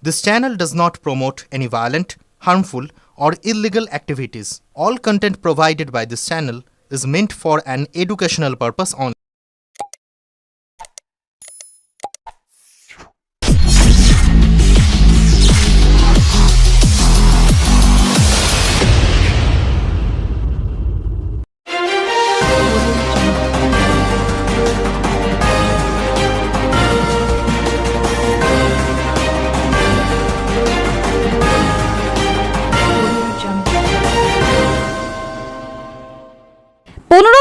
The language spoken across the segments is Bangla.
This channel does not promote any violent, harmful, or illegal activities. All content provided by this channel is meant for an educational purpose only.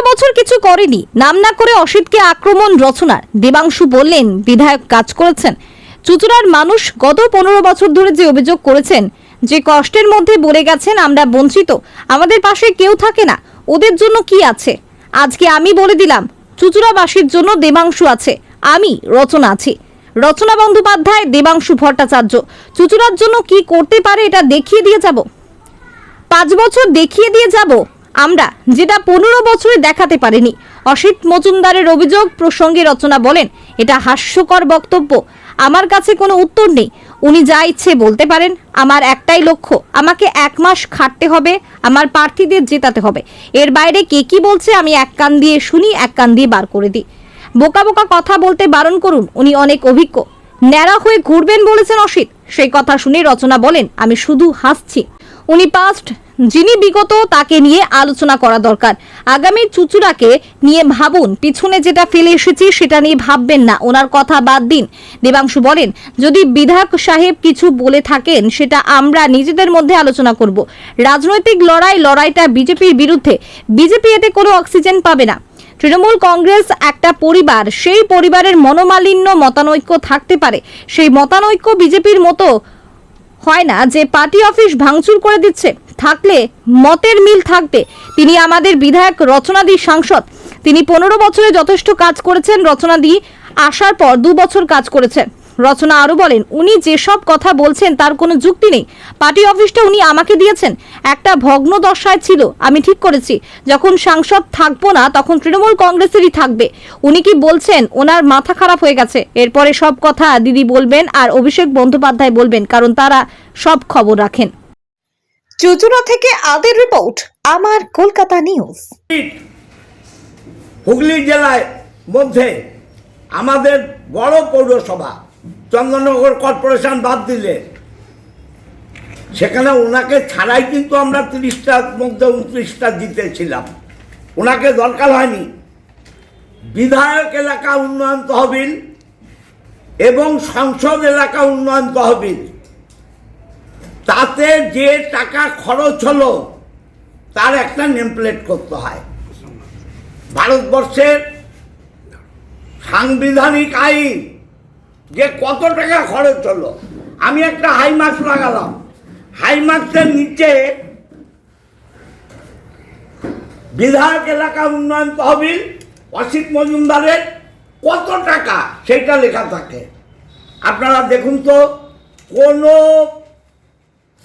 বছর কিছু করেনি, নাম না করে অসিতকে আক্রমণ রচনার। দেবাংশু বললেন, বিধায়ক কাজ করেছেন। চুচুড়ার মানুষ গত 15 বছর ধরে যে অভিযোগ করেছেন, যে কষ্টের মধ্যে বলে গেছেন আমরা বঞ্চিত, আমাদের পাশে কেউ থাকে না, ওদের জন্য কি আছে? আজকে আমি বলে দিলাম, চুচুড়াবাসীর জন্য দেবাংশু আছে, আমি রচনা আছি। রচনা বন্দ্যোপাধ্যায়, দেবাংশু ভট্টাচার্য চুচুড়ার জন্য কি করতে পারে এটা দেখিয়ে দিয়ে যাব। 5 বছর দেখিয়ে দিয়ে যাব আমরা, যেটা 15 বছরে দেখাতে পারেনি। অসিত মজুমদারের অভিযোগ প্রসঙ্গে রচনা বলেন, এটা হাস্যকর বক্তব্য, আমার কাছে কোনো উত্তর নেই। উনি যা ইচ্ছে বলতে পারেন, আমার একটাই লক্ষ্য, আমাকে 1 মাস খাটতে হবে, আমার প্রার্থীদের জেতাতে হবে। এর বাইরে কে কি বলছে আমি এক কান দিয়ে শুনি, এক কান দিয়ে বার করে দিই। বোকা বোকা কথা বলতে বারণ করুন, উনি অনেক অভিজ্ঞ। ন্যাড়া হয়ে ঘুরবেন বলেছেন অসিত, সেই কথা শুনে রচনা বলেন, আমি শুধু হাসছি। উনি পাস্ট, যিনি বিগত, তাকে নিয়ে আলোচনা করা দরকার। আগামী চুচুড়াকে নিয়ে ভাবুন, পিছনে যেটা ফেলে এসেছি সেটা নিয়ে ভাববেন না, ওনার কথা বাদ দিন। দেবাংশু বলেন, যদি বিধায়ক সাহেব কিছু বলে থাকেন সেটা আমরা নিজেদের মধ্যে আলোচনা করব। রাজনৈতিক লড়াইটা বিজেপির বিরুদ্ধে, বিজেপি এতে কোনো অক্সিজেন পাবে না। তৃণমূল কংগ্রেস একটা পরিবার, সেই পরিবারের মনোমালিন্য, মতানৈক্য থাকতে পারে, সেই মতানৈক্য বিজেপির মতো হয় না যে পার্টি অফিস ভাঙচুর করে দিচ্ছে। থাকলে মতের মিল থাকবে। তিনি আমাদের বিধায়ক, রচনাদি সাংসদ, তিনি 15 বছরে যথেষ্ট কাজ করেছেন। রচনাদি আসার পর 2 বছর কাজ করেছেন। রচনা আরো বলেন, উনি যেসব কথা বলছেন তার কোনো যুক্তি নেই। পার্টি অফিসটা উনি আমাকে দিয়েছেন, একটা ভগ্ন দশায় ছিল, আমি ঠিক করেছি যখন সাংসদ থাকবো না তখন তৃণমূল কংগ্রেসেরই থাকবে। উনি কি বলছেন, ওনার মাথা খারাপ হয়ে গেছে। এরপরে সব কথা দিদি বলবেন আর অভিষেক বন্দ্যোপাধ্যায় বলবেন, কারণ তারা সব খবর রাখেন। চুচুড়া থেকে আদের রিপোর্ট, আমার কলকাতা নিউজ। হুগলি জেলায় মধ্যে আমাদের বড় পৌরসভা চন্দননগর কর্পোরেশন বাদ দিলে সেখানে ওনাকে ছাড়াই কিন্তু আমরা 30টার মধ্যে 29টা জিতেছিলাম। ওনাকে দরকার হয়নি। বিধায়ক এলাকা উন্নয়ন তহবিল এবং সংসদ এলাকা উন্নয়ন তহবিল, তাতে যে টাকা খরচ হলো তার একটা নেমপ্লেট করতে হয়। ভারতবর্ষের সাংবিধানিক আইন যে কত টাকা খরচ হলো, আমি একটা হাই মার্কস লাগালাম। হাই মার্কসের নিচে বিধায়ক এলাকা উন্নয়ন তহবিল অসিত মজুমদারের কত টাকা সেইটা লেখা থাকে। আপনারা দেখুন তো, কোনো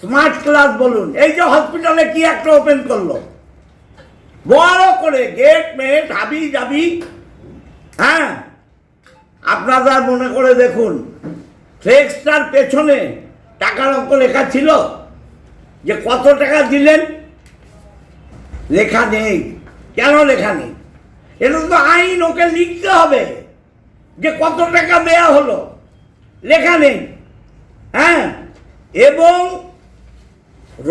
স্মার্ট ক্লাস বলুন, এই যে হসপিটালে কি একটা ওপেন করলো, বড় করে গেট মেট হাবি যাবি, হ্যাঁ, আপনারা মনে করে দেখুন, ফ্লেক্সটার পেছনে টাকার অঙ্ক লেখা ছিল যে কত টাকা দিলেন, লেখা নেই। কেন লেখা নেই? এটা তো আইন, ওকে লিখতে হবে যে কত টাকা দেয়া হলো, লেখা নেই। হ্যাঁ, এবং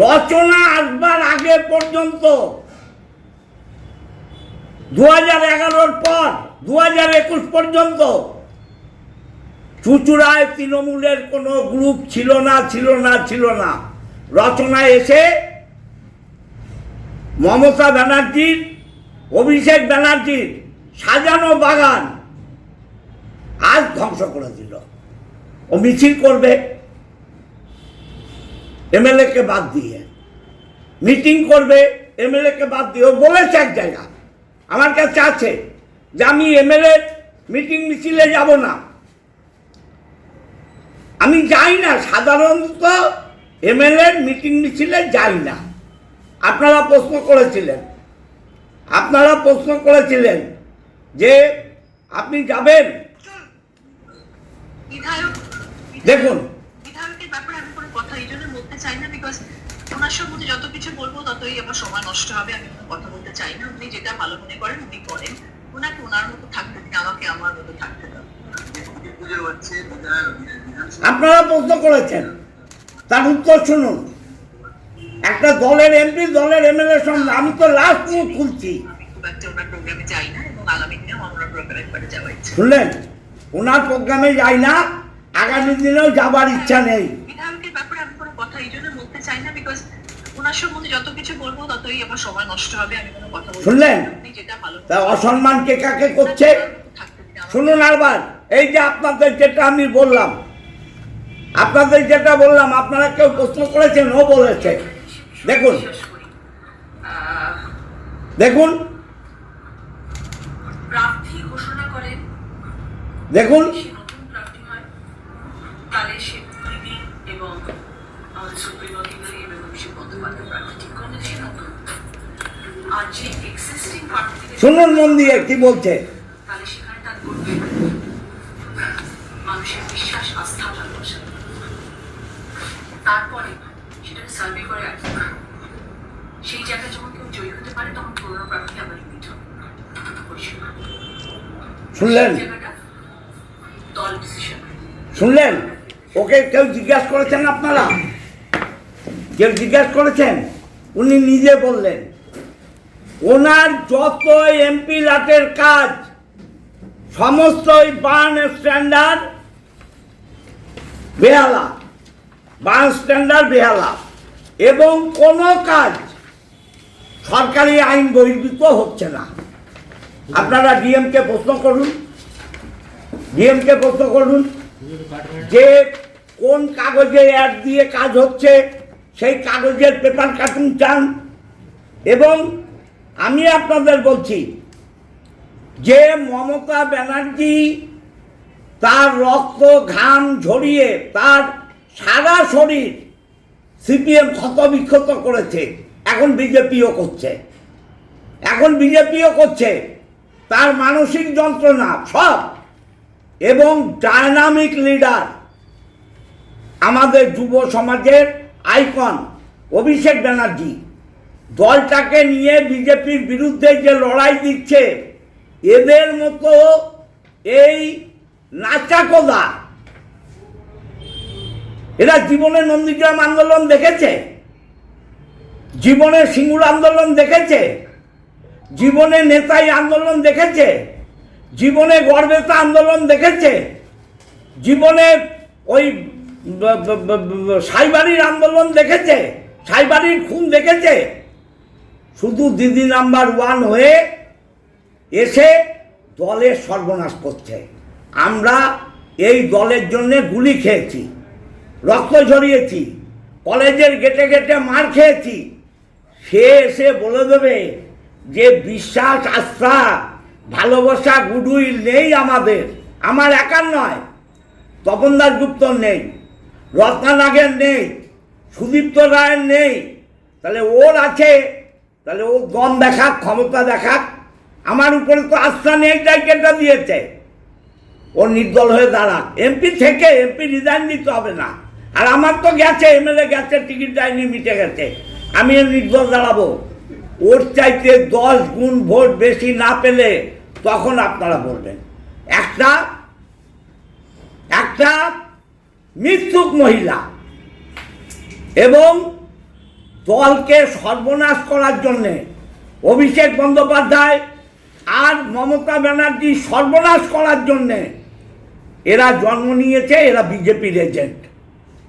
রচনা আসবার আগে পর্যন্ত 2011-র পর 2021 পর্যন্ত চুচুড়ায় তৃণমূলের কোনো গ্রুপ ছিল না। রচনা এসে মমতা ব্যানার্জির, অভিষেক ব্যানার্জির সাজানো বাগান আজ ধ্বংস করে দিল। ও মিছিল করবে এমএলএ কে বাদ দিয়ে, মিটিং করবে এমএলএ কে বাদ দিয়ে। ও বলেছে এক জায়গা, আমার কাছে আছে, যে আমি এমএলএ মিটিং মিছিলে যাব না, আমি যাই না, সাধারণত এমএলএ মিটিং মিছিলে যাই না। আপনারা প্রশ্ন করেছিলেন যে আপনি যাবেন। দেখুন, বলতে চাই না, বিকজ ওনার সম্বন্ধে যত কিছু বলবো ততই আমার সময় নষ্ট হবে। আমি কোনো কথা বলতে চাই না। উনি যেটা ভালো মনে করেন উনি করেন, ওনাকে ওনার মতো থাকতে দিন, আমাকে আমার মতো থাকতে দাও। আপনারা প্রশ্ন করেছেন, তার উত্তর শুনুন। একটা দলের এমপি দলের এমএলএ সঙ্গে আমি তো লাস্ট মুখ খুলছি, আমি খুব একটা ওনার প্রোগ্রামে যাই না এবং আগামী দিনেও আমার ওনার প্রোগ্রামে একবারে যাওয়ার ইচ্ছা। শুনলেন? ওনার প্রোগ্রামে যাই না, আগামী দিনেও যাবার ইচ্ছা নেই। বিধায়কের ব্যাপারে আমি কোনো কথা এই জন্য বলতে চাই না, বিকজ ওনার সম্বন্ধে যত কিছু বলবো ততই আমার সময় নষ্ট হবে। আমি কোনো কথা বলতে শুনলেন? চাই না। উনি যেটা ভালো তা অসম্মান কে কাকে করছে থাকতে দিন, আমাকে শুনুন আরবার। এই যে আপনাদের যেটা আমি বললাম, আপনাদের যেটা বললাম, আপনারা কেউ প্রশ্ন করেছেন, ও বলেছে। দেখুন দেখুন প্রার্থী ঘোষণা করেন, দেখুন সে নতুন প্রার্থী হয়, তাহলে সে দিদি এবং আমাদের সুপ্রিম অধিকারী এবং অভিষেক বন্দ্যোপাধ্যায় প্রার্থী ঠিক করেন, সে নতুন। আর যে এক্সিস্টিং প্রার্থী শুনুন মন দিয়ে কি বলছে। তাহলে সেখানে তার করবে মানুষের বিশ্বাস, আস্থা, ভালোবাসা। তারপরে সেটাকে সার্ভে করে আসবে। সেই জায়গায় যখন কেউ জয়ী হতে পারে তখন পুরোনো প্রার্থী আবার রিপিট হবে। শুনলেন? জায়গাটা দল ডিসিশন। শুনলেন? ওকে কেউ জিজ্ঞাসা করেছেন? আপনারা কেউ জিজ্ঞাসা করেছেন? উনি নিজে বললেন ওনার যত এমপি লাটের কাজ সমস্তই বার্ন স্ট্যান্ডার্ড বেহালা, বার্ন স্ট্যান্ডার্ড বেহালা, এবং কোনো কাজ সরকারি আইন বহির্ভূত হচ্ছে না। আপনারা ডিএমকে প্রশ্ন করুন, ডিএমকে প্রশ্ন করুন যে কোন কাগজে অ্যাড দিয়ে কাজ হচ্ছে, সেই কাগজের পেপার কাটুন চান। এবং আমি আপনাদের বলছি যে মমতা ব্যানার্জি তার রক্ত ঘাম ঝরিয়ে তার সারা শরীর সিপিএম ক্ষতবিক্ষত করেছে, এখন বিজেপিও করছে, এখন বিজেপিও করছে, তার মানসিক যন্ত্রণা সব। এবং ডায়নামিক লিডার আমাদের যুব সমাজের আইকন অভিষেক ব্যানার্জি দলটাকে নিয়ে বিজেপির বিরুদ্ধে যে লড়াই দিচ্ছে, এদের মতো এই নাচাকোদা এরা জীবনে নন্দীগ্রাম আন্দোলন দেখেছে, জীবনে সিঙ্গুর আন্দোলন দেখেছে, জীবনে নেতাই আন্দোলন দেখেছে, জীবনে গড়বেতা আন্দোলন দেখেছে, জীবনে ওই সাইবাড়ির আন্দোলন দেখেছে, সাইবাড়ির খুন দেখেছে। শুধু দিদি নাম্বার 1 হয়ে এসে দলের সর্বনাশ করছে। আমরা এই দলের জন্যে গুলি খেয়েছি, রক্ত ঝরিয়েছি, কলেজের গেটে গেটে মার খেয়েছি। সে এসে বলে দেবে যে বিশ্বাস, আস্থা, ভালোবাসা, গুডউইল নেই আমাদের, আমার একার নয়, তপন দাশগুপ্তর নেই, রত্না নাগের নেই, সুদীপ্ত রায়ের নেই, তাহলে ওর আছে, তাহলে ও দম দেখাক, ক্ষমতা দেখাক। আমার উপরে তো আস্থা নেই, টাইকেলটা দিয়েছে, ও নির্দল হয়ে দাঁড়াক। এমপি থেকে এমপি রিজাইন দিতে হবে না। আর আমার তো গেছে, এমএলএ গেছে, টিকিট দেয়নি, মিটে গেছে, আমি নির্দল দাঁড়াবো। ওর চাইতে 10 গুণ ভোট বেশি না পেলে তখন আপনারা বলবেন। একটা মিথ্যুক মহিলা এবং দলকে সর্বনাশ করার জন্যে অভিষেক বন্দ্যোপাধ্যায় আর মমতা ব্যানার্জি সর্বনাশ করার জন্যে এরা জন্ম নিয়েছে। এরা বিজেপির এজেন্ট,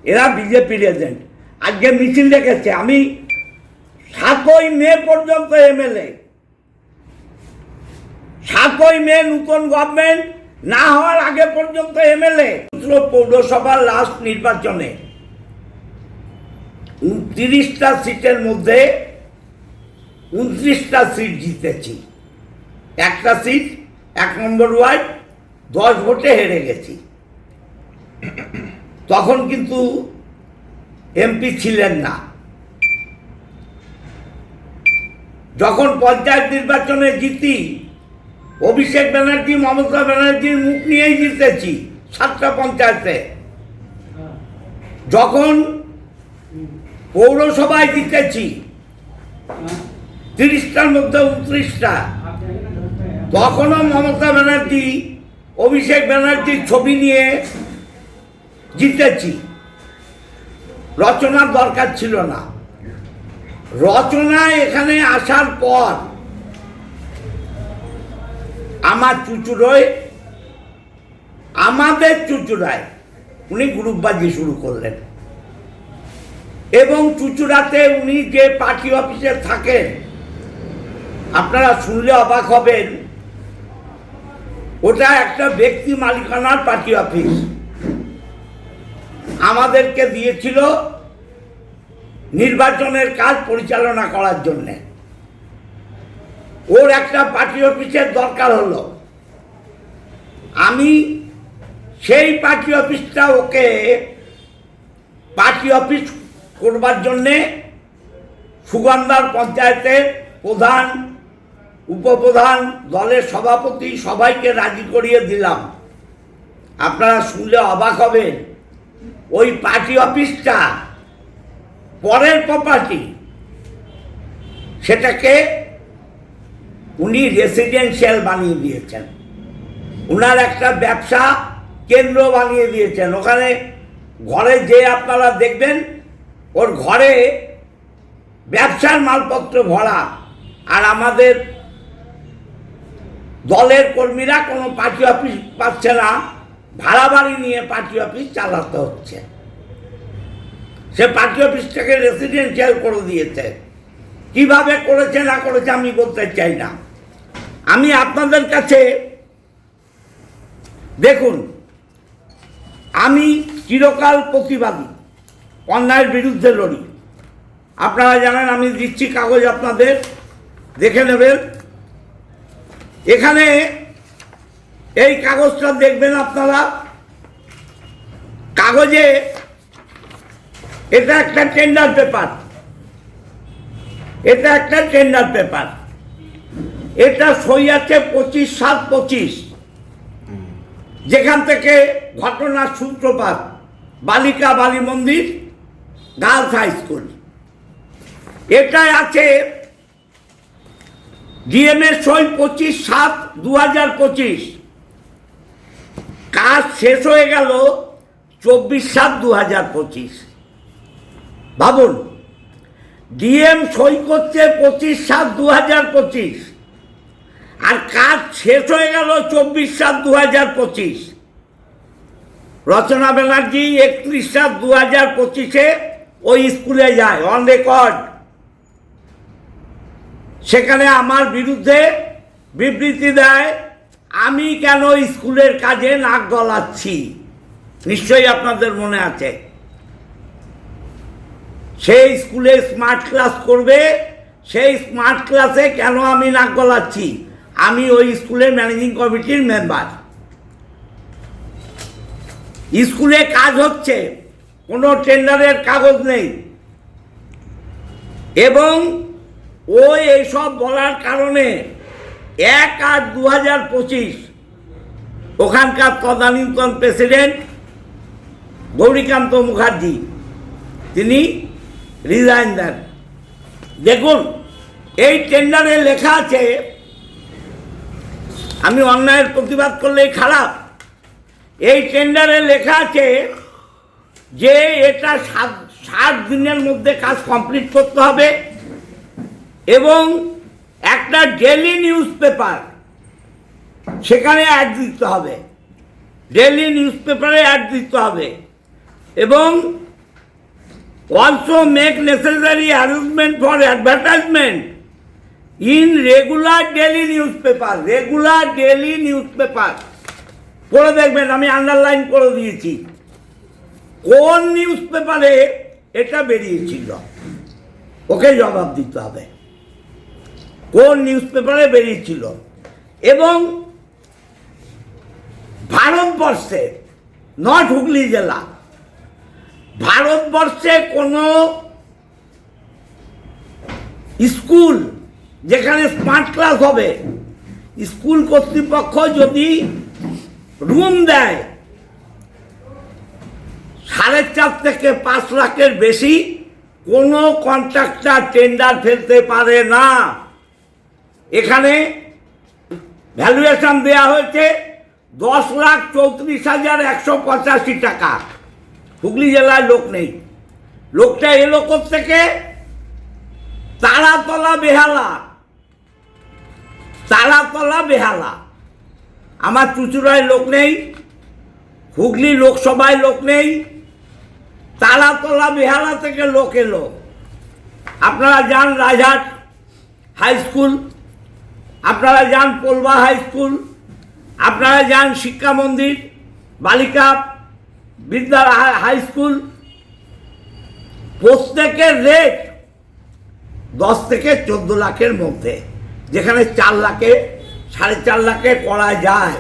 এরা বিজেপির এজেন্ট। আজকে মিছিল রেখেছে, আমি 7ই মে পর্যন্ত এমএলএ, 7ই মে নতুন গভর্নমেন্ট না হওয়ার আগে পর্যন্ত এমএলএ। পৌরসভার লাস্ট নির্বাচনে 29টা সিটের মধ্যে 29টা সিট জিতেছি, একটা সিট 1 নম্বর ওয়ার্ড 10 ভোটে হেরে গেছি। তখন কিন্তু এমপি ছিলেন না। যখন পঞ্চায়েত নির্বাচনে জিতি, অভিষেক ব্যানার্জি, মমতা ব্যানার্জির মুখ নিয়েই জিতেছি 7টা পঞ্চায়েতে। যখন পৌরসভায় জিতেছি 30টার মধ্যে 29টা। তখনও মমতা ব্যানার্জি, অভিষেক ব্যানার্জির ছবি নিয়ে জিতেছি। রচনার দরকার ছিল না। রচনা এখানে আসার পর আমার চুচুড়োয়, আমাদের চুচুড়ায় উনি গ্রুপবাজি শুরু করলেন এবং চুচুড়াতে উনি যে পার্টি অফিসে থাকেন, আপনারা শুনলে অবাক হবেন, ওটা একটা ব্যক্তি মালিকানার পার্টি অফিস। আমাদেরকে দিয়েছিল নির্বাচনের কাজ পরিচালনা করার জন্য। ওর একটা পার্টি অফিসের দরকার হলো, আমি সেই পার্টি অফিসটা ওকে পার্টি অফিস করবার জন্যে সুগন্ধার পঞ্চায়েতের প্রধান, উপপ্রধান, দলের সভাপতি সবাইকে রাজি করিয়ে দিলাম। আপনারা শুনলে অবাক হবেন, ওই পার্টি অফিসটা পরের প্রপার্টি, সেটাকে উনি রেসিডেন্সিয়াল বানিয়ে দিয়েছেন। উনার একটা ব্যবসা কেন্দ্র বানিয়ে দিয়েছেন। ওখানে ঘরে যে আপনারা দেখবেন, ওর ঘরে ব্যবসার মালপত্র ভরা। আর আমাদের দলের কর্মীরা কোনো পার্টি অফিস পাচ্ছে না, ভাড়া বাড়ি নিয়ে পার্টি অফিস চালাতে হচ্ছে। সে পার্টি অফিসটাকে রেসিডেন্সিয়াল করে দিয়েছে। কিভাবে করেছে না করেছে আমি বলতে চাই না। আমি আপনাদের কাছে, দেখুন, আমি চিরকাল প্রতিবাদী, অন্যায়ের বিরুদ্ধে লড়ি। আপনারা জানেন, আমি দিচ্ছি কাগজ, আপনাদের দেখে নেবেন। এখানে এই কাগজটা দেখবেন আপনারা। কাগজে এটা একটা টেন্ডার পেপার, এটা একটা টেন্ডার পেপার। এটা সই আছে 25/7/25, যেখান থেকে ঘটনার সূত্রপাত বালিকা বালি মন্দির গার্লস হাই স্কুল। এটাই আছে ডিএম এর সই 25/7/2025। কাজ শেষ হয়ে গেল 24/7/2025। ভাবুন, ডিএম সই করছে 25/7/2025 আর কাজ শেষ হয়ে গেল 24/7/2025। রচনা ব্যানার্জি 31/7/2025 ওই স্কুলে যায়, অন রেকর্ড। সেখানে আমার বিরুদ্ধে বিবৃতি দেয়, আমি কেন স্কুলের কাজে নাক গলাচ্ছি। নিশ্চয়ই আপনাদের মনে আছে। সেই স্কুলে স্মার্ট ক্লাস করবে, সেই স্মার্ট ক্লাসে কেন আমি নাক গলাচ্ছি। আমি ওই স্কুলের ম্যানেজিং কমিটির মেম্বার। স্কুলে কাজ হচ্ছে, কোনো টেন্ডারের কাগজ নেই, এবং ও এইসব বলার কারণে 1/8/2025 ওখানকার তদানীন্তন প্রেসিডেন্ট গৌরীকান্ত মুখার্জি তিনি রিজাইন দেন। দেখুন, এই টেন্ডারে লেখা আছে, আমি অন্যায়ের প্রতিবাদ করলেই খারাপ। এই টেন্ডারে লেখা আছে যে এটা 60 দিনের মধ্যে কাজ কমপ্লিট করতে হবে এবং একটা ডেইলি নিউজ পেপার সেখানে অ্যাড দিতে হবে, ডেইলি নিউজ পেপারে অ্যাড দিতে হবে, এবং also make necessary arrangement for advertisement in regular daily newspaper, regular daily newspaper। পড়ে দেখবেন, আমি আন্ডারলাইন করে দিয়েছি কোন নিউজ পেপারে এটা বেরিয়েছিল, ওকে জবাব দিতে হবে কোন নিউজ পেপারে বেরিয়েছিল। এবং ভারতবর্ষে, নট হুগলি জেলা, ভারতবর্ষে কোনো স্কুল যেখানে স্মার্ট ক্লাস হবে, স্কুল কর্তৃপক্ষ যদি রুম দেয় 4.5 থেকে 5 লাখের বেশি কোনো কন্ট্রাক্টর টেন্ডার ফেলতে পারে না। এখানে ভ্যালুয়েশন দেওয়া হয়েছে 10,34,185 টাকা। হুগলি জেলায় লোক নেই। লোকটা এলো থেকে তারাতলা বেহালা, তারাতলা বেহালা। আমার চুচুড়ায় লোক নেই, হুগলি লোকসভায় লোক নেই, তারাতলা বেহালা থেকে লোক এলো। আপনারা যান রাজহাট হাই স্কুল, আপনারা যান পোলবা হাই স্কুল, আপনারা যান শিক্ষা মন্দির বালিকা বিদ্যা হাই স্কুল, প্রত্যেকের রেট 10 থেকে 14 লাখের মধ্যে, যেখানে 4 লাখে 4.5 লাখে করা যায়।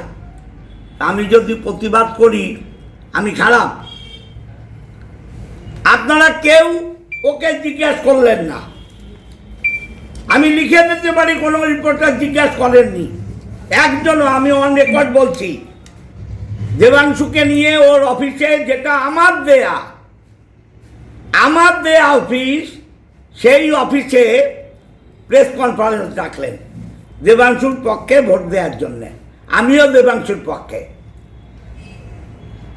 আমি যদি প্রতিবাদ করি আমি খারাপ? আপনারা কেউ ওকে জিজ্ঞেস করলেন না। আমি লিখে দিতে পারি কোনো রিপোর্টার জিজ্ঞেস করেননি একজনও। আমি অন রেকর্ড বলছি, দেবাংশুকে নিয়ে ওর অফিসে, যেটা আমার দেয়া অফিস, সেই অফিসে প্রেস কনফারেন্স রাখলেন দেবাংশুর পক্ষে ভোট দেওয়ার জন্যে। আমিও দেবাংশুর পক্ষে।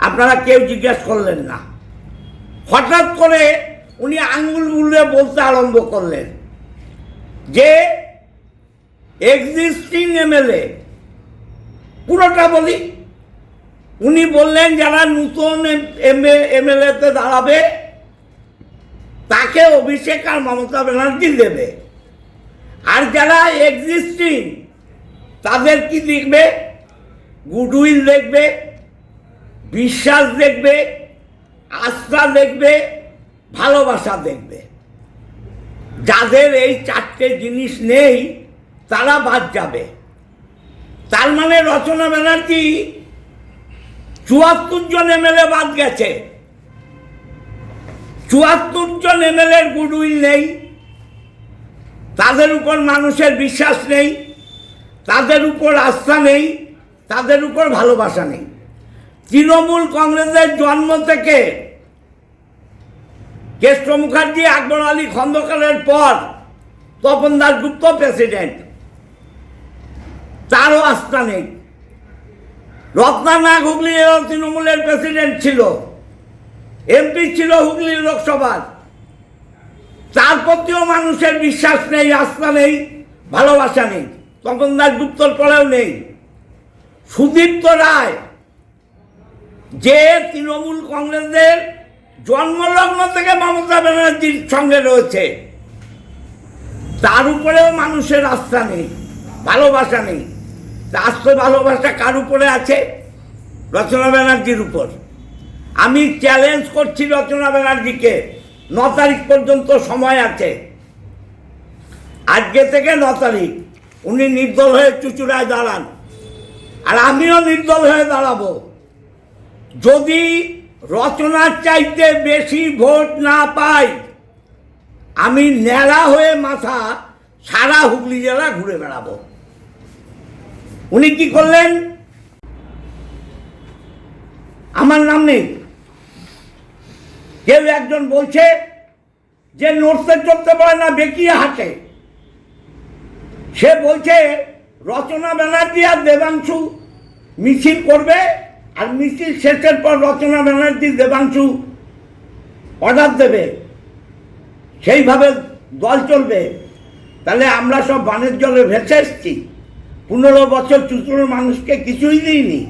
আপনারা কেউ জিজ্ঞেস করলেন না। হঠাৎ করে উনি আঙুল উল্লে বলতে আরম্ভ করলেন যে এক্সিস্টিং এমএলএ, পুরোটা বলি। উনি বললেন যারা নতুন এমএলএতে দাঁড়াবে তাকে অভিষেক আর মমতা ব্যানার্জি দেবে, আর যারা এক্সিস্টিং তাদের কি দেখবে? গুডউইল দেখবে, বিশ্বাস দেখবে, আস্থা দেখবে, ভালোবাসা দেখবে। যাদের এই 4টে জিনিস নেই তারা বাদ যাবে। তার মানে রচনা ব্যানার্জি 74 জন এমএলএ বাদ গেছে। 74 জন এমএলএর গুডউইল নেই, তাদের উপর মানুষের বিশ্বাস নেই, তাদের উপর আস্থা নেই, তাদের উপর ভালোবাসা নেই। তৃণমূল কংগ্রেসের জন্ম থেকে কেষ্ট মুখার্জি, আকবর আলী খন্দকারের পর তপন দাশগুপ্ত প্রেসিডেন্ট, তারও আস্থা নেই। রত্না নাগ হুগলি তৃণমূলের প্রেসিডেন্ট ছিল, এমপি ছিল হুগলি লোকসভার, তার প্রতিও মানুষের বিশ্বাস নেই, আস্থা নেই, ভালোবাসা নেই। তপন দাশগুপ্তর পরেও নেই। সুদীপ্ত রায়, যে তৃণমূল কংগ্রেসের জন্মলগ্ন থেকে মমতা ব্যানার্জির সঙ্গে রয়েছে, তার উপরেও মানুষের আস্থা নেই, ভালোবাসা নেই। আস্থা ভালোবাসা কার উপরে আছে? রচনা ব্যানার্জির উপর। আমি চ্যালেঞ্জ করছি রচনা ব্যানার্জিকে, 9 তারিখ পর্যন্ত সময় আছে। আজকে থেকে 9 তারিখ উনি নির্দল হয়ে চুচুড়ায় দাঁড়ান, আর আমিও নির্দল হয়ে দাঁড়াবো। যদি রচনার চাইতে বেশি ভোট না পাই, আমি ন্যাড়া হয়ে মাথা সারা হুগলি জেলা ঘুরে বেড়াবো। উনি কি করলেন? আমার নাম নেই, কেউ একজন বলছে যে নড়তে চড়তে পারে না, বেঁকিয়ে হাঁটে। সে বলছে রচনা ব্যানার্জি আর দেবাংশু মিছিল করবে, আর মিছিল শেষের পর রচনা ব্যানার্জি দেবাংশু অর্ডার দেবে, সেইভাবে দল চলবে। তাহলে আমরা সব বানের জলে ভেসে এসছি। 15 বছর চুচুড়োর মানুষকে কিছুই দিইনি।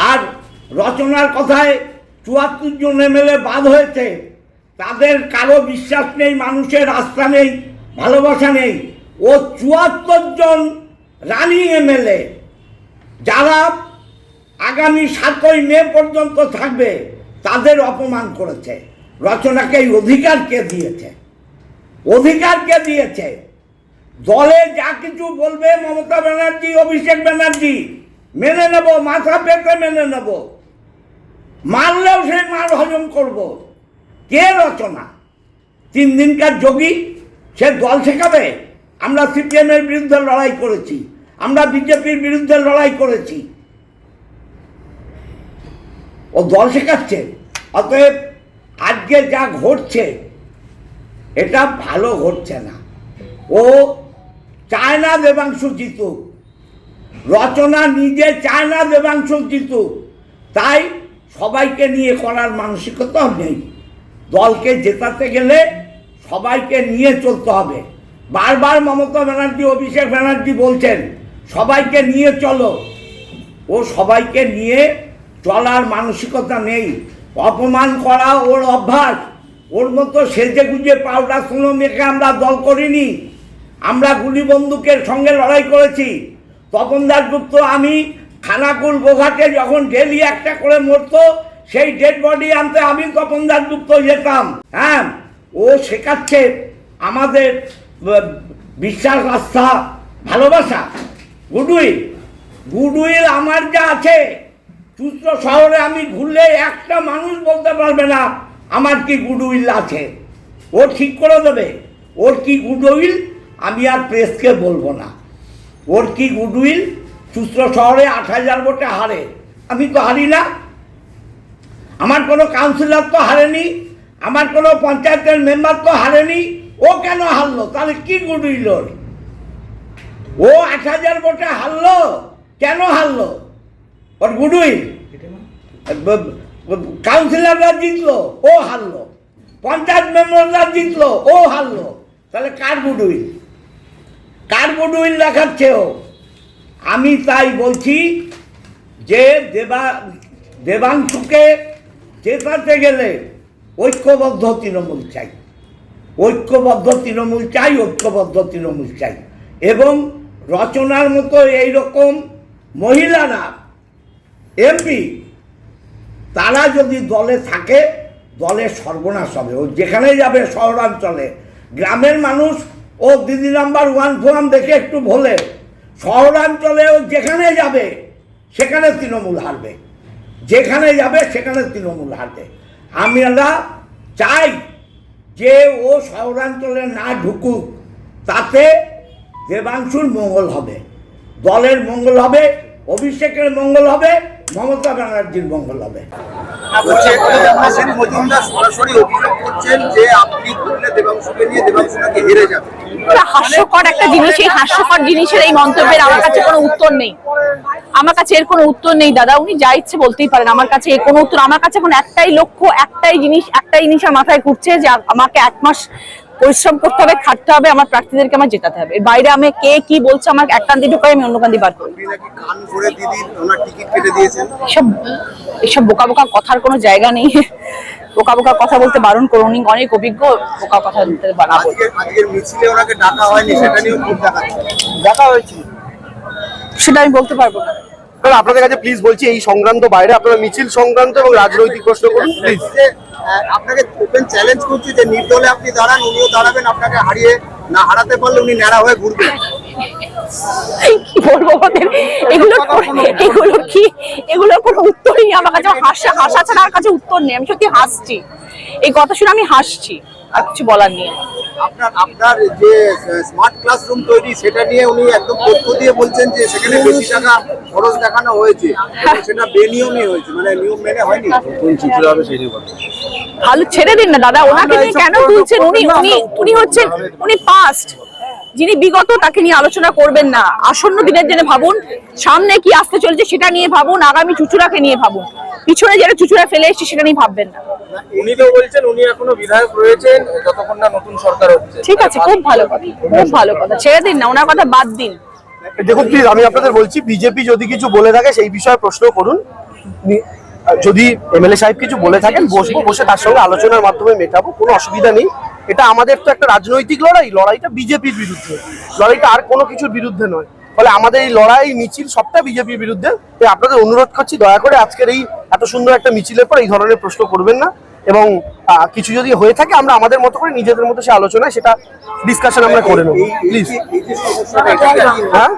আর রচনার কথায় 74 জন এমএলএ বাদ হয়েছে, তাদের কারো বিশ্বাস নেই, মানুষের আস্থা নেই, ভালোবাসা নেই। ও 74 জন রানিং এমএলএ যারা আগামী 7ই মে পর্যন্ত থাকবে, তাদের অপমান করেছে। রচনাকে এই অধিকার কে দিয়েছে? অধিকার কে দিয়েছে? দলে যা কিছু বলবে মমতা ব্যানার্জি, অভিষেক ব্যানার্জি মেনে নেব, মাথা পেতে মেনে নেব, মারলেও সেই মার হজম করব। কে রচনা? 3 দিনকার যোগী, সে দল শেখাবে? আমরা সিপিএমের বিরুদ্ধে লড়াই করেছি, আমরা বিজেপির বিরুদ্ধে লড়াই করেছি, ও দল শেখাচ্ছে। অতএব আজকে যা ঘটছে এটা ভালো হচ্ছে না। ও চায় না দেবাংশু জিতুক, রচনা নিজে চায় না দেবাংশু জিতুক, তাই সবাইকে নিয়ে করার মানসিকতা নেই। দলকে জেতাতে গেলে সবাইকে নিয়ে চলতে হবে। বারবার মমতা ব্যানার্জি, অভিষেক ব্যানার্জি বলছেন সবাইকে নিয়ে চলো। ও সবাইকে নিয়ে চলার মানসিকতা নেই। অপমান করা ওর অভ্যাস। ওর মতো সেজে গুজে পাউডার সোনো মেখে আমরা দল করিনি। আমরা গুলি বন্দুকের সঙ্গে লড়াই করেছি। তপন দাশগুপ্ত, আমি খানাকুল গোঘাটে যখন ডেলি একটা করে মরতো, সেই ডেড বডি আনতে আমি তপন দাশগুপ্ত যেতাম। হ্যাঁ, ও শেখাচ্ছে আমাদের বিশ্বাস, আস্থা, ভালোবাসা, গুডউইল আমার যা আছে। চুচড়ো শহরে আমি ঘুরলে একটা মানুষ বলতে পারবে না আমার কি গুডউইল আছে। ও ঠিক করে দেবে ওর কি গুডউইল। আমি আর প্রেসকে বলবো না ওর কি গুডউইল। চুচড়ো শহরে 8,000 ভোটে হারে, আমি তো হারি না। আমার কোনো কাউন্সিলর তো হারেনি, আমার কোনো পঞ্চায়েতের মেম্বার তো হারেনি। ও কেন হারলো? তাহলে কি গুডউইল ওর? ও 8,000 ভোটে হারলো, কেন হারলো? ওর গুডউইল। কাউন্সিলররা জিতলো, ও হারলো। পঞ্চায়েত মেম্বাররা জিতলো, ও হারলো। তাহলে কার গুডউইল? কার গুডউইল দেখাচ্ছে ও? আমি তাই বলছি যে দেবাংশুকে জেতাতে গেলে ঐক্যবদ্ধ তৃণমূল চাই, ঐক্যবদ্ধ তৃণমূল চাই, ঐক্যবদ্ধ তৃণমূল চাই। এবং রচনার মতো এইরকম মহিলারা এমপি, তারা যদি দলে থাকে, দলের সর্বনাশ হবে। ও যেখানে যাবে শহরাঞ্চলে, গ্রামের মানুষ ও দিদি নাম্বার 1 ফোরাম দেখে একটু ভোলে। শহরাঞ্চলে ও যেখানে যাবে সেখানে তৃণমূল হারবে, যেখানে যাবে সেখানে তৃণমূল হারবে। আমরা চাই যে ও শহরাঞ্চলে না ঢুকুক, তাতে দেবাংশুর মঙ্গল হবে, দলের মঙ্গল হবে, অভিষেকের মঙ্গল হবে, মমতা ব্যানার্জির মঙ্গল হবে। অসিত মজুমদার সরাসরি অভিযোগ করছেন যে আপনি করলে দেবাংশুকে নিয়ে দেবাংশুকে হেরে যাবে। হাস্যকর একটা জিনিস। এই হাস্যকর জিনিসের এই মন্তব্যের আমার কাছে কোনো উত্তর নেই। আমার কাছে এর কোনো উত্তর নেই দাদা। উনি যা ইচ্ছে বলতেই পারেন, আমার কাছে এর কোনো উত্তর। আমার কাছে এখন একটাই লক্ষ্য, একটাই জিনিস আমার মাথায় ঘুরছে যে আমাকে 1 মাস পরিশ্রম করতে হবে, খাটতে হবে, আমার প্রার্থীদেরকে আমার জেতাতে হবে। এর বাইরে আমি কে কি বলছে, আমার এক কান্দি ঢুকাই আমি অন্য কান্দি বার করি। কান ভরে দিদি ওনার টিকিট কেটে দিয়েছেন। এসব বোকা বোকা কথার কোনো জায়গা নেই। বোকা বোকা কথা বলতে বারণ করুন। উনি অনেক অভিজ্ঞ, বোকা কথা বলতে বানাবো। আজকের মিছিলে ওনাকে ডাকা হয়নি, সেটা নিয়েও খুব ডাকা হয়েছে, সেটা আমি বলতে পারবো না। আপনাদের কাছে প্লিজ বলছি, এই সংক্রান্ত বাইরে আপনারা মিছিল সংক্রান্ত এবং রাজনৈতিক প্রশ্ন করুন প্লিজ। আপনাকে ওপেন চ্যালেঞ্জ করছি যে নির্দলে আপনি দাঁড়ান, উনিও দাঁড়াবেন। আপনাকে হারাতে পারলে উনি ন্যাড়া হয়ে ঘুরবেন। কি বলবো ওদের? এগুলোর কোনো উত্তরই আমার কাছে। হাসা ছাড়া আর কাছে উত্তর নেই। আমি সত্যি হাসছি, এই কথা শুনে আমি হাসছি, আর কিছু বলার নেই। আপনার যে স্মার্ট ক্লাসরুম তৈরি, সেটা নিয়ে উনি একদম তথ্য দিয়ে বলছেন যে সেখানে বেশি টাকা খরচ দেখানো হয়েছে, সেটা বেনিয়মই হয়েছে, মানে নিয়ম মেনে হয়নি। ভালো, ছেড়ে দিন না দাদা, ওনাকে নিয়ে কেন তুলছেন? উনি পাস্ট, যিনি বিগত, তাকে নিয়ে আলোচনা করবেন না। আসন্ন দিনের জন্য ভাবুন, সামনে কি আসতে চলেছে সেটা নিয়ে ভাবুন, আগামী চুচুড়াকে নিয়ে ভাবুন। পিছনে যেটা চুচুড়া ফেলে এসেছে সেটা নিয়ে ভাববেন না। উনি তো বলছেন উনি এখনো বিধায়ক রয়েছেন যতক্ষণ না নতুন সরকার হচ্ছে। ঠিক আছে, খুব ভালো কথা, খুব ভালো কথা। ছেড়ে দিন না, ওনার কথা বাদ দিন। দেখুন প্লিজ, আমি আপনাদের বলছি, বিজেপি যদি কিছু বলে থাকে সেই বিষয়ে প্রশ্ন করুন। যদি এমএলএ সাহেব কিছু বলে থাকেন, বসে তার সঙ্গে আলোচনার মাধ্যমে মেটাবো, কোনো অসুবিধা নেই। এটা আমাদের তো একটা রাজনৈতিক লড়াই, লড়াইটা বিজেপির বিরুদ্ধে, লড়াইটা আর কোনো কিছুর বিরুদ্ধে নয়। ফলে আমাদের এই লড়াই মিছিল সবটা বিজেপির বিরুদ্ধে। তাই আপনাদের অনুরোধ করছি, দয়া করে আজকের এই এত সুন্দর একটা মিছিলের পর এই ধরনের প্রশ্ন করবেন না। এবং কিছু যদি হয়ে থাকে, আমরা আমাদের মতো করে নিজেদের মতো সে আলোচনায় সেটা ডিসকাশন আমরা করে নেব প্লিজ। হ্যাঁ,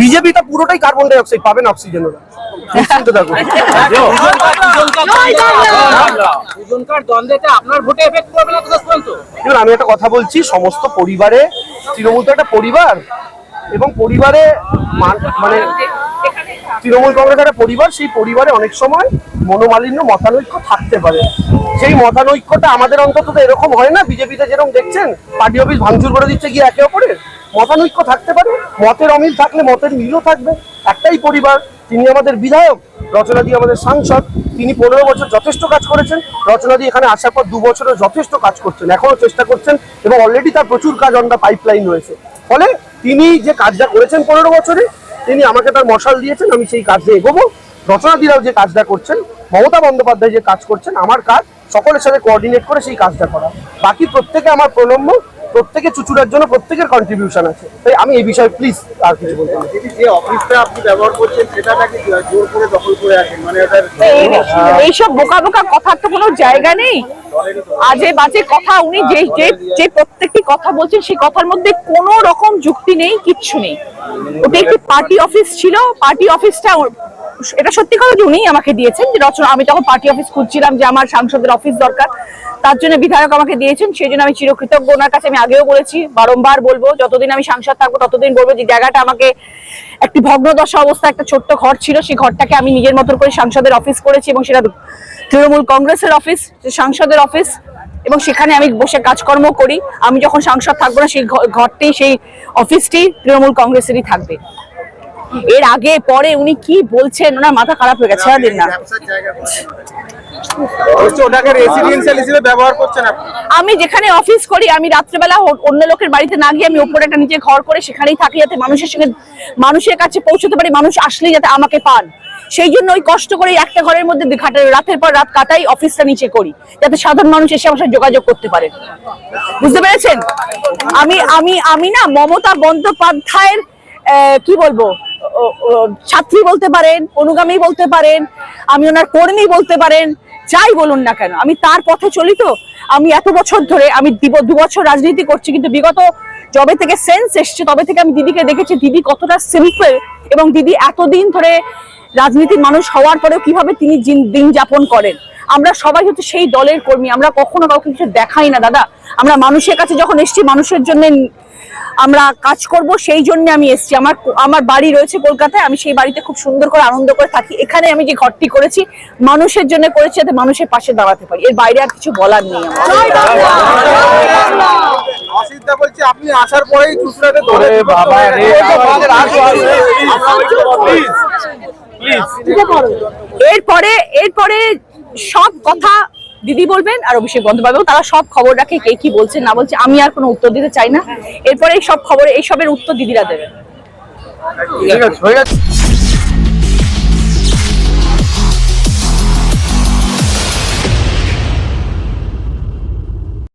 বিজেপিটা পুরোটাই কার্বন ডাই অক্সাইড, পাবেন অক্সিজেন ওরা। আমি একটা কথা বলছি, সমস্ত পরিবারে তৃণমূল তো একটা পরিবার, এবং পরিবারে মানে তৃণমূল কংগ্রেস একটা পরিবার, সেই পরিবারে অনেক সময় মনোমালিন্য মতানৈক্য থাকতে পারে। সেই মতানৈক্যটা আমাদের অন্তত তো এরকম হয় না, বিজেপিতে যেরকম দেখছেন পার্টি অফিস ভাঙচুর করে দিচ্ছে গিয়ে একে অপরের। মতানৈক্য থাকতে পারে, মতের অমিল থাকলে মতের মিলও থাকবে। একটাই পরিবার, তিনি আমাদের বিধায়ক, রচনাদি আমাদের সাংসদ, তিনি 15 বছর যথেষ্ট কাজ করেছেন। রচনাদি এখানে আসার পর 2 বছরও যথেষ্ট কাজ করছেন, এখনো চেষ্টা করছেন এবং অলরেডি তার প্রচুর কাজ অন দ্য পাইপলাইন রয়েছে। ফলে তিনি যে কাজটা করেছেন 15 বছরে, তিনি আমাকে তার মশাল দিয়েছেন, আমি সেই কাজে এগোবো। রচনাদিরাও যে কাজটা করছেন, মমতা বন্দ্যোপাধ্যায় যে কাজ করছেন, আমার কাজ সকলের সাথে কোঅর্ডিনেট করে সেই কাজটা করা। বাকি প্রত্যেকে আমার প্রলম্ব, প্রত্যেকে চুচুড়ার জন্য প্রত্যেকের কন্ট্রিবিউশন আছে। তাই আমি এই বিষয়ে প্লিজ আর কিছু বলতে চাই। যে অফিসটা আপনি ব্যবহার করছেন সেটা নাকি জোর করে দখল করে আছেন, মানে এটার এইসব বোকা বোকা কথার তো কোনো জায়গা নেই। আজে বাজে কথা উনি যে প্রত্যেকটি কথা বলছেন সেই কথার মধ্যে কোনো রকম যুক্তি নেই, কিচ্ছু নেই। ওটা একটি পার্টি অফিস ছিল, পার্টি অফিসটা এটা সত্যি কথা যে উনিই আমাকে দিয়েছেন। যে রচনা, আমি তখন পার্টি অফিস খুঁজছিলাম যে আমার সাংসদের অফিস দরকার, তার জন্য বিধায়ক আমাকে দিয়েছেন, সেই জন্য আমি চিরকৃতজ্ঞ ওনার কাছে। আমি আগেও বলেছি, বারংবার বলবো, যতদিন আমি সাংসদ থাকবো ততদিন বলবো যে জায়গাটা আমাকে একটি ভগ্নদশা অবস্থা, একটা ছোট্ট ঘর ছিল, সেই ঘরটাকে আমি নিজের মতন করে সাংসদের অফিস করেছি এবং সেটা তৃণমূল কংগ্রেসের অফিস, সাংসদের অফিস, এবং সেখানে আমি বসে কাজকর্ম করি। আমি যখন সাংসদ থাকবো না, সেই ঘরটি, সেই অফিসটি তৃণমূল কংগ্রেসেরই থাকবে। এর আগে পরে উনি কি বলছেন, ওনার মাথা খারাপ হয়ে গেছে। সারাদিন না, ওটাকে রেসিডেন্সিয়াল হিসেবে ব্যবহার করছেন আপনি। আমি যেখানে অফিস করি, আমি রাত্রেবেলা অন্য লোকের বাড়িতে না গিয়ে আমি উপরে একটা নিজে ঘর করে সেখানেই থাকি, যাতে মানুষের সঙ্গে, মানুষের কাছে পৌঁছতে পারি, মানুষ আসলেই যাতে আমাকে পান। সেই জন্য ওই কষ্ট করে একটা ঘরের মধ্যে রাতের পর রাত কাটাই, অফিসটা নিচে করি, যাতে সাধারণ মানুষ এসে আমার সাথে যোগাযোগ করতে পারে। বুঝতে পেরেছেন? আমি না মমতা বন্দ্যোপাধ্যায়ের কি বলবো, ছাত্রী বলতে পারেন, অনুগামী বলতে পারেন, আমি ওনার কর্মী বলতে পারেন, যাই বলুন না কেন, আমি তার পথে চলি। তো আমি এত বছর ধরে, আমি 2 বছর রাজনীতি করছি, কিন্তু বিগত যবে থেকে সেন্স এসছে তবে থেকে আমি দিদিকে দেখেছি, দিদি কতটা সিম্পল, এবং দিদি এতদিন ধরে রাজনীতির মানুষ হওয়ার পরেও কিভাবে তিনি দিন যাপন করেন। আমরা সবাই হচ্ছে সেই দলের কর্মী, আমরা কখনো কাউকে কিছু দেখাই না দাদা। আমরা মানুষের কাছে যখন এসছি, মানুষের জন্য আমরা কাজ করব, সেই জন্য আমি এসেছি। আমার বাড়ি রয়েছে কলকাতায়, আমি সেই বাড়িতে খুব সুন্দর করে আনন্দ করে থাকি। এখানে আমি যে ঘরটি করেছি মানুষের জন্য করেছি, যাতে মানুষের পাশে দাঁড়াতে পারি, এর বাইরে আর কিছু বলার নেই অসিতদা বলছে আপনি আসার পরেই চুচুড়াতে ধরে এরপরে সব কথা দিদি বলবেন আর অভিষেক বন্দ্যোপাধ্যায়, তারা সব খবর রাখে, কে কি বলছে না বলছে। আমি আর কোনো উত্তর দিতে চাই না। এরপরে এই সব খবর, এইসবের উত্তর দিদিরা দেবেন। ঠিক আছে, হয়ে গেছে।